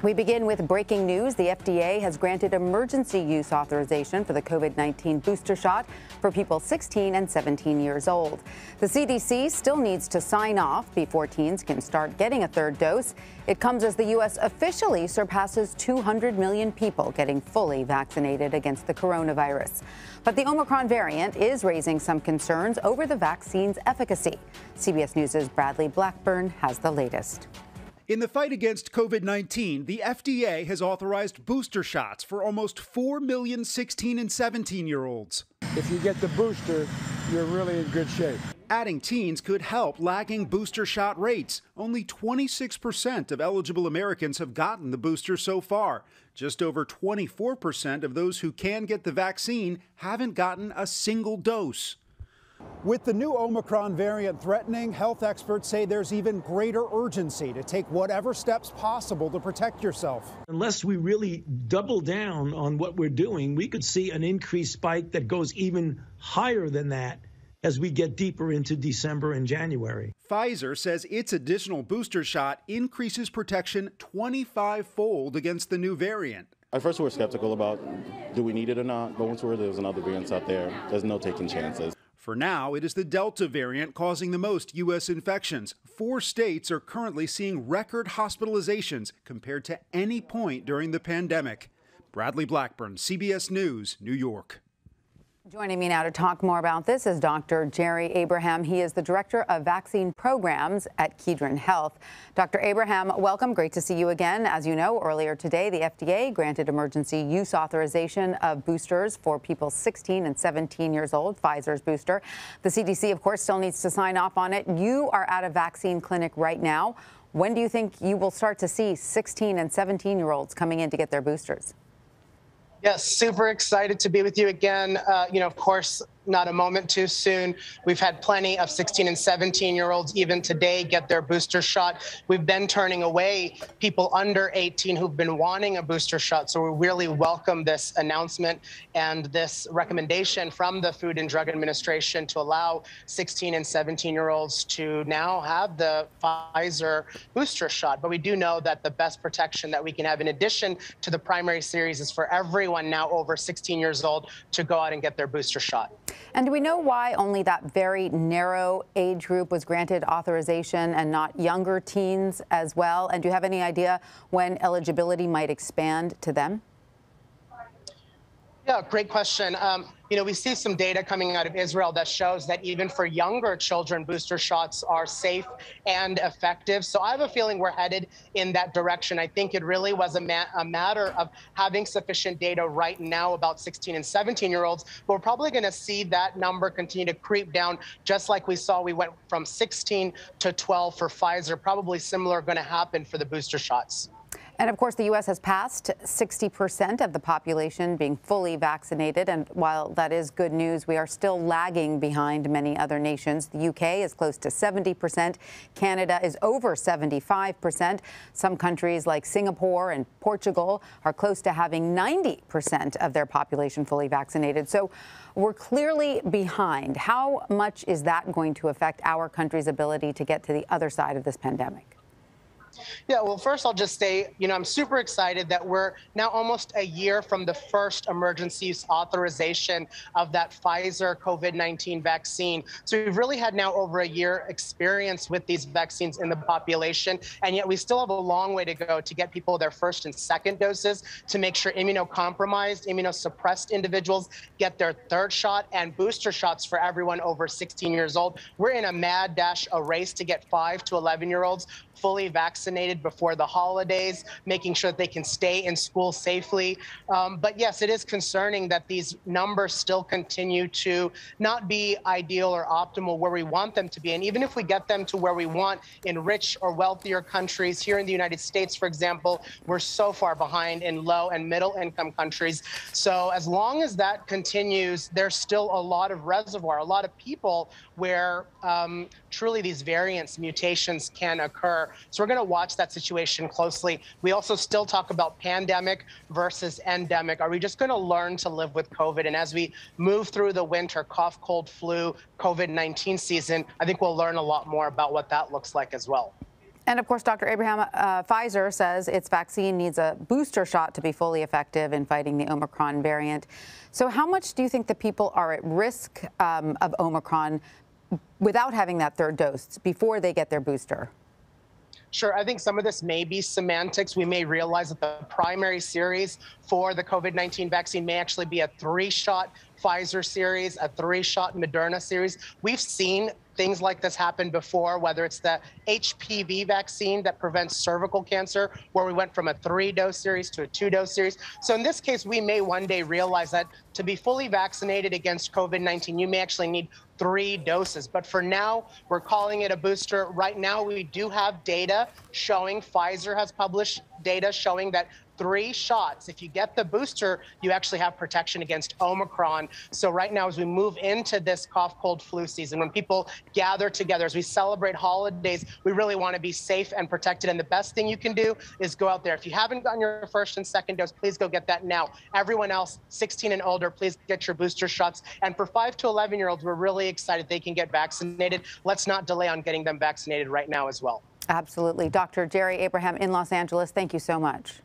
We begin with breaking news. The FDA has granted emergency use authorization for the COVID-19 booster shot for people 16 and 17 years old. The CDC still needs to sign off before teens can start getting a third dose. It comes as the U.S. officially surpasses 200 million people getting fully vaccinated against the coronavirus. But the Omicron variant is raising some concerns over the vaccine's efficacy. CBS News' Bradley Blackburn has the latest. In the fight against COVID-19, the FDA has authorized booster shots for almost 4 million 16 and 17-year-olds. If you get the booster, you're really in good shape. Adding teens could help lagging booster shot rates. Only 26% of eligible Americans have gotten the booster so far. Just over 24% of those who can get the vaccine haven't gotten a single dose. With the new Omicron variant threatening, health experts say there's even greater urgency to take whatever steps possible to protect yourself. Unless we really double down on what we're doing, we could see an increased spike that goes even higher than that as we get deeper into December and January. Pfizer says its additional booster shot increases protection 25-fold against the new variant. At first we were skeptical about do we need it or not, but once we heard there was another variant out there, there's no taking chances. For now, it is the Delta variant causing the most U.S. infections. 4 states are currently seeing record hospitalizations compared to any point during the pandemic. Bradley Blackburn, CBS News, New York. Joining me now to talk more about this is Dr. Jerry Abraham. He is the Director of Vaccine Programs at Kedron Health. Dr. Abraham, welcome. Great to see you again. As you know, earlier today, the FDA granted emergency use authorization of boosters for people 16 and 17 years old, Pfizer's booster. The CDC, of course, still needs to sign off on it. You are at a vaccine clinic right now. When do you think you will start to see 16 and 17-year-olds coming in to get their boosters? Yes, super excited to be with you again. Of course, not a moment too soon. We've had plenty of 16 and 17-year-olds even today get their booster shot. We've been turning away people under 18 who've been wanting a booster shot. So we really welcome this announcement and this recommendation from the Food and Drug Administration to allow 16 and 17-year-olds to now have the Pfizer booster shot. But we do know that the best protection that we can have in addition to the primary series is for everyone now over 16 years old to go out and get their booster shot. And do we know why only that very narrow age group was granted authorization and not younger teens as well? And do you have any idea when eligibility might expand to them? Yeah, great question. We see some data coming out of Israel that shows that even for younger children, booster shots are safe and effective. So I have a feeling we're headed in that direction. I think it really was a matter of having sufficient data right now about 16 and 17-year-olds. But we're probably going to see that number continue to creep down, just like we saw we went from 16 to 12 for Pfizer. Probably similar going to happen for the booster shots. And of course, the U.S. has passed 60% of the population being fully vaccinated. And while that is good news, we are still lagging behind many other nations. The U.K. is close to 70%. Canada is over 75%. Some countries like Singapore and Portugal are close to having 90% of their population fully vaccinated. So we're clearly behind. How much is that going to affect our country's ability to get to the other side of this pandemic? Yeah, well, first I'll just say, I'm super excited that we're now almost a year from the first emergency use authorization of that Pfizer COVID-19 vaccine. So we've really had now over a year experience with these vaccines in the population, and yet we still have a long way to go to get people their first and second doses, to make sure immunocompromised, immunosuppressed individuals get their third shot, and booster shots for everyone over 16 years old. We're in a mad dash, a race to get 5 to 11-year-olds fully vaccinated before the holidays, making sure that they can stay in school safely. But yes, it is concerning that these numbers still continue to not be ideal or optimal where we want them to be. And even if we get them to where we want in rich or wealthier countries, here in the United States, for example, we're so far behind in low and middle income countries. So as long as that continues, there's still a lot of reservoir, a lot of people where truly these variants, mutations can occur. So we're going to watch that situation closely. We also still talk about pandemic versus endemic. Are we just going to learn to live with COVID? And as we move through the winter cough, cold, flu, COVID-19 season, I think we'll learn a lot more about what that looks like as well. And of course, Dr. Abraham, Pfizer says its vaccine needs a booster shot to be fully effective in fighting the Omicron variant. So how much do you think the people are at risk of Omicron without having that third dose before they get their booster? Sure, I think some of this may be semantics. We may realize that the primary series for the COVID-19 vaccine may actually be a 3-shot Pfizer series, a 3-shot Moderna series. We've seen things like this happen before, whether it's the HPV vaccine that prevents cervical cancer, where we went from a 3-dose series to a 2-dose series. So in this case, we may one day realize that to be fully vaccinated against COVID-19, you may actually need 3 doses. But for now, we're calling it a booster. Right now, we do have data showing, Pfizer has published data showing that 3 shots, if you get the booster, you actually have protection against Omicron. So right now, as we move into this cough, cold, flu season, when people gather together, as we celebrate holidays, we really want to be safe and protected. And the best thing you can do is go out there. If you haven't gotten your first and second dose, please go get that now. Everyone else, 16 and older, please get your booster shots. And for 5 to 11-year-olds, we're really excited they can get vaccinated. Let's not delay on getting them vaccinated right now as well. Absolutely. Dr. Jerry Abraham in Los Angeles, thank you so much.